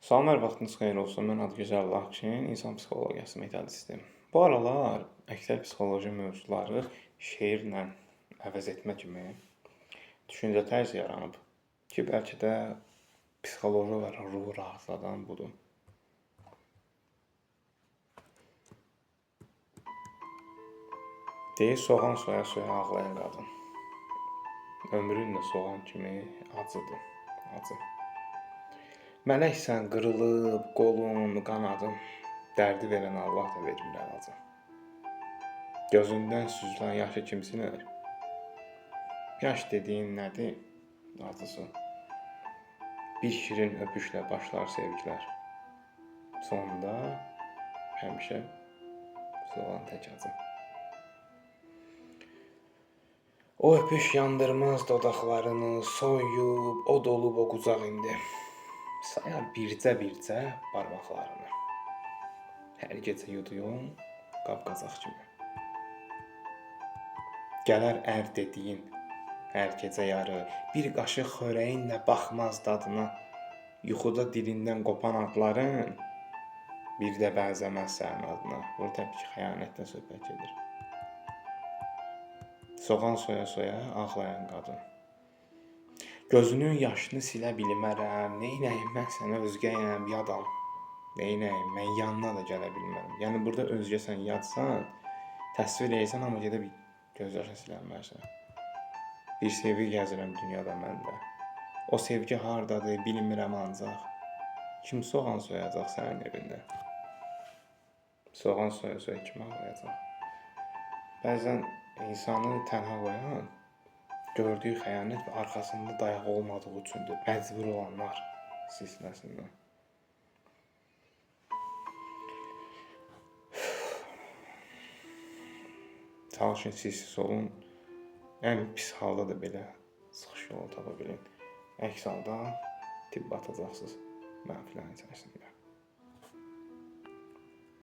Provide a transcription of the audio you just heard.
Salamlar, vaxtınız xeyir olsun. Mən Adgözəl Lakin, insan psixologiyası metodistim. Bu aralar əksər psixoloji mövzuları şeirlə əvəz etmə kimi düşüncə tərzi yaranıb ki, bəlkə də psixoloji olaraq ruhu rahatladan budur. Deyir, soğan soya ağlayan qadın. Ömrün də soğan kimi acıdır, acı. Mələksən qırılıb, qolun, qanadın, dərdi verən Allah da verir əlacı. Gözündən süzülən yaşı kim sinər? Yaş dediyin nədir? Acısı. Bir şirin öpüşlə başlar sevgilər. Sonunda həmişə soğan tək acı. O öpüş yandırmaz dodaqlarını, soyuyub, od olub o qucaq indi. Sayar bircə barmaqlarını. Hər gecə yuduyum qab-qacaq kimi. Gələr ər dediyin hər gecə yarı, bir qaşıq xörəyinlə baxmaz dadına. Yuxuda dilindən qopan adların bir də bənzəməz sənin adına. Burada təbii ki, xəyanətdən söhbət gedir. Soğan soya ağlayan qadın. Gözünün yaşını silə bilmərəm, neynəyim mən sənə özgəyəm, yadam. Neynəyim, mən yanına da gələ bilmərəm. Yəni burada özgəsən, yadsan, təsvir edirsən, amma gedib göz yaşını silənmərsən. Bir sevgi gəzirəm dünyada məndə. O sevgi hardadır, bilmirəm ancaq. Kim soğan soyacaq sənin evində? Soğan soya kim ağlayacaq? Bəzən insanı tənha qoyan gördüyü xəyanət və arxasında dayağı olmadığı üçündür. Məcbur olanlar silsiləsindən. Çalışın siz olun. Ən pis halda da belə çıxış yolu tapa bilin. Əks halda tibb batacaqsınız mənfilərin içərisində.